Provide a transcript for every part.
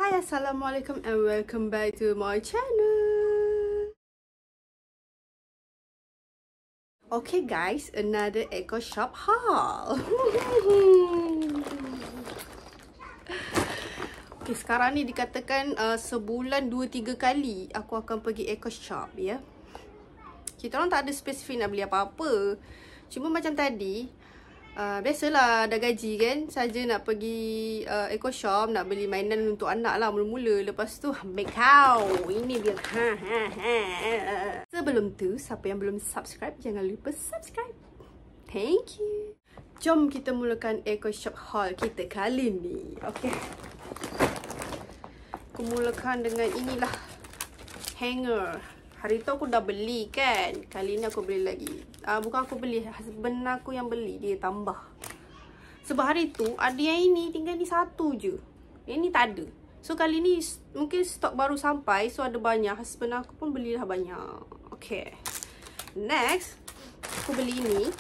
Hai, Assalamualaikum and welcome back to my channel. Okay guys, another Eco Shop haul. Okay, sekarang ni dikatakan sebulan 2-3 kali aku akan pergi Eco Shop ya. Kita orang tak ada spesifik nak beli apa-apa. Cuma macam tadi, biasalah dah gaji kan, saja nak pergi Eco Shop, nak beli mainan untuk anak lah mula-mula. Lepas tu ambil kau, ini dia. Sebelum tu, siapa yang belum subscribe, jangan lupa subscribe. Thank you. Jom kita mulakan Eco Shop haul kita kali ni. Okay, aku mulakan dengan inilah, hanger. Hari tu aku dah beli kan. Kali ni aku beli lagi. Bukan aku beli, husband aku yang beli. Dia tambah. Sebab hari tu ada yang ini, tinggal ni satu je. Yang ni tak ada. So kali ni mungkin stok baru sampai. So ada banyak. Husband aku pun belilah banyak. Okay, next aku beli ni,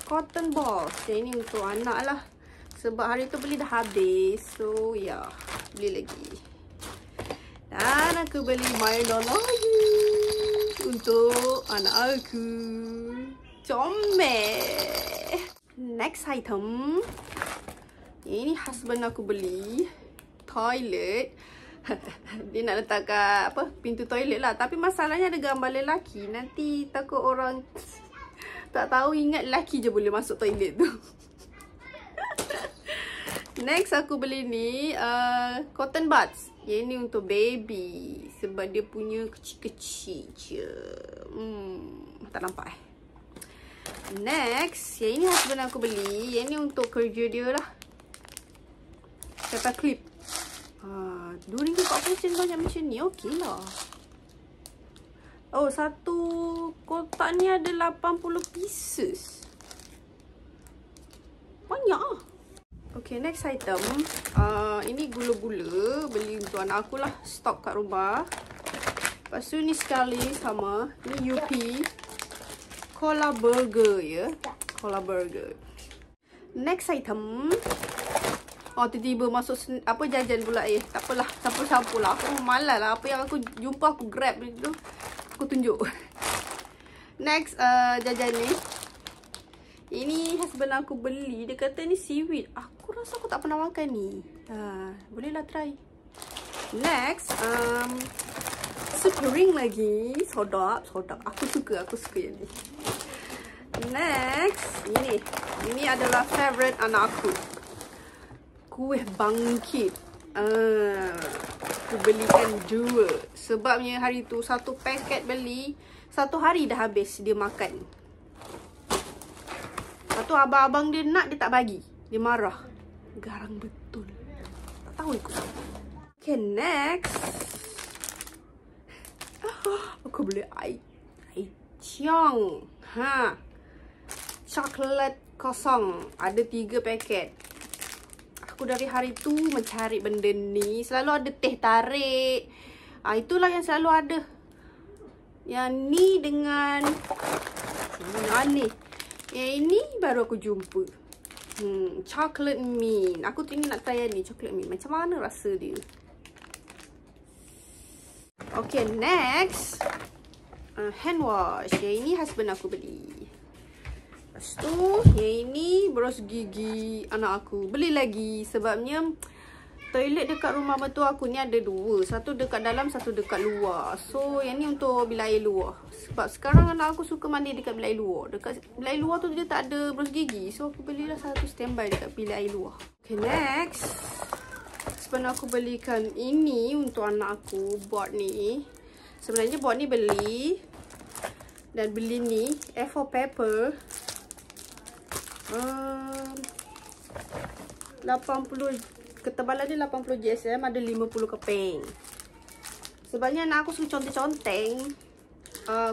cotton balls. Yang ni untuk anak lah. Sebab hari tu beli dah habis. So ya, beli lagi. Dan aku beli mainan lagi untuk anak aku. Comel. Next item, ini husband aku beli toilet. Dia nak letak kat pintu toilet lah. Tapi masalahnya ada gambar lelaki. Nanti takut orang tak tahu, ingat lelaki je boleh masuk toilet tu. Next aku beli ni, cotton buds. Yang ni untuk baby. Sebab dia punya kecil-kecil je. Tak nampak Next, yang ini husband aku beli. Yang ni untuk kerja dia lah. Paper clip. RM2.40 banyak macam ni. Okey lah. Oh, satu kotak ni ada 80 pieces. Banyak lah. Okay, next item. Ini gula-gula. Beli untuk anak aku lah. Stok kat rumah. Lepas tu ni sekali sama. Ni UP Cola Burger ya. Cola Burger. Next item. Tiba-tiba masuk jajan pula Tak apalah, campur-campur lah. Aku malas lah. Apa yang aku jumpa aku grab tu, aku tunjuk. Next jajan ni. Ini husband aku beli. Dia kata ni seaweed. Aku rasa aku tak pernah makan ni. Bolehlah try. Next, spring lagi. Sedap. Aku suka yang ni. Next, ini adalah favorite anak aku. Kuih bangkit. Aku belikan 2. Sebabnya hari tu satu paket beli, 1 hari dah habis dia makan. Lepas tu abang-abang dia nak, dia tak bagi. Dia marah. Garang betul. Tak tahu ikut. Okay, next. Aku beli air ciong. Coklat kosong. Ada 3 paket. Aku dari hari tu mencari benda ni. Selalu ada teh tarik. Itulah yang selalu ada. Yang ni dengan aneh. Yang ini baru aku jumpa. Chocolate mint. Aku ingin nak try ni, chocolate mint. Macam mana rasa dia? Okay, next. Hand wash. Yang ini husband aku beli. Lepas tu, yang ini bros gigi anak aku. Beli lagi sebabnya toilet dekat rumah mertua aku ni ada 2. Satu dekat dalam, satu dekat luar. So, yang ni untuk bilik air luar. Sebab sekarang anak aku suka mandi dekat bilik air luar. Dekat bilik air luar tu dia tak ada bros gigi. So, aku belilah satu standby dekat bilik air luar. Okay, next. Sebenarnya aku belikan ini untuk anak aku. Board ni. Sebenarnya board ni beli. Dan beli ni. A4 paper. 80. Ketebalan dia 80 GSM, ada 50 keping. Sebabnya anak aku suka conteng-conteng.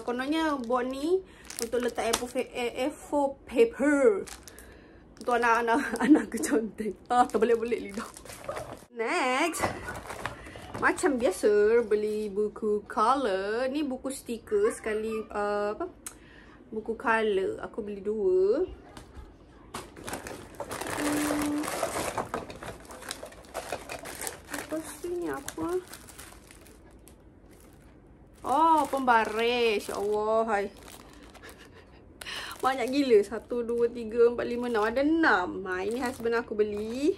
Kononnya board ni untuk letak A4 paper. Untuk anak ke conteng. Terbelit-belit lidah. Next. Macam biasa, beli buku color. Ni buku stiker sekali. Buku color. Aku beli 2. Lepas Ini apa? Oh, pembaris. Ya Allah, hai. Banyak gila. 1, 2, 3, 4, 5, 6. Ada 6. Ini husband aku beli.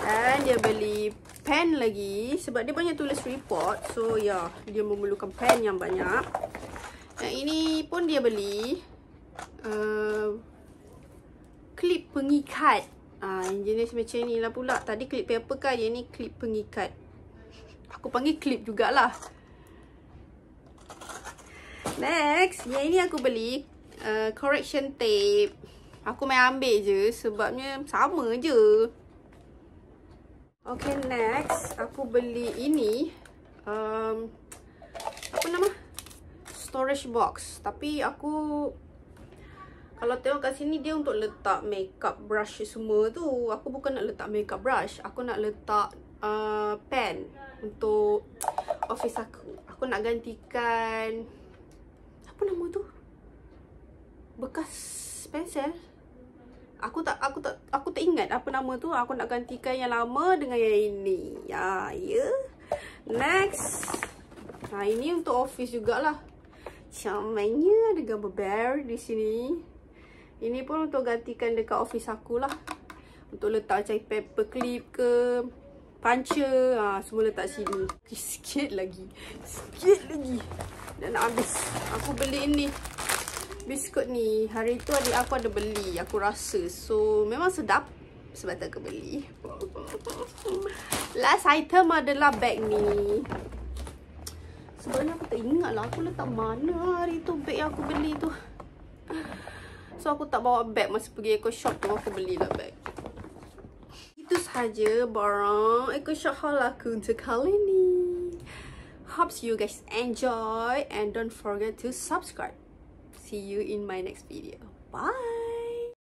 Dan dia beli pen lagi. Sebab dia banyak tulis report. So, ya. Dia memerlukan pen yang banyak. Yang ini pun dia beli. Klip pengikat. Yang jenis macam ni lah pula. Tadi klip paper kan. Yang ni klip pengikat. Aku panggil klip jugalah. Next. Yang ini aku beli. Correction tape. Aku main ambil je. Sebabnya sama je. Okay, next. Aku beli ini. Apa nama? Storage box. Tapi aku... Kalau tengok kat sini dia untuk letak makeup brush semua tu. Aku bukan nak letak makeup brush. Aku nak letak pen untuk office aku. Aku nak gantikan apa nama tu? Bekas pensel. Aku tak ingat apa nama tu. Aku nak gantikan yang lama dengan yang ini. Ya. Next. Ini untuk office jugalah. Comel ada gambar bear di sini. Ini pun untuk gantikan dekat office aku lah. Untuk letak macam paper clip ke, puncher, semua letak sini. Sikit lagi. Dan nak habis. Aku beli ini. Biskut ni. Hari tu adik aku ada beli. Aku rasa. So, memang sedap. Sebab tak aku beli. Last item adalah bag ni. Sebenarnya aku tak ingat lah. Aku letak mana hari tu bag yang aku beli tu. So, aku tak bawa bag masa pergi Eco Shop tu. Aku belilah bag. Itu sahaja barang Eco Shop haul aku untuk kali ni. Hope you guys enjoy. And don't forget to subscribe. See you in my next video. Bye.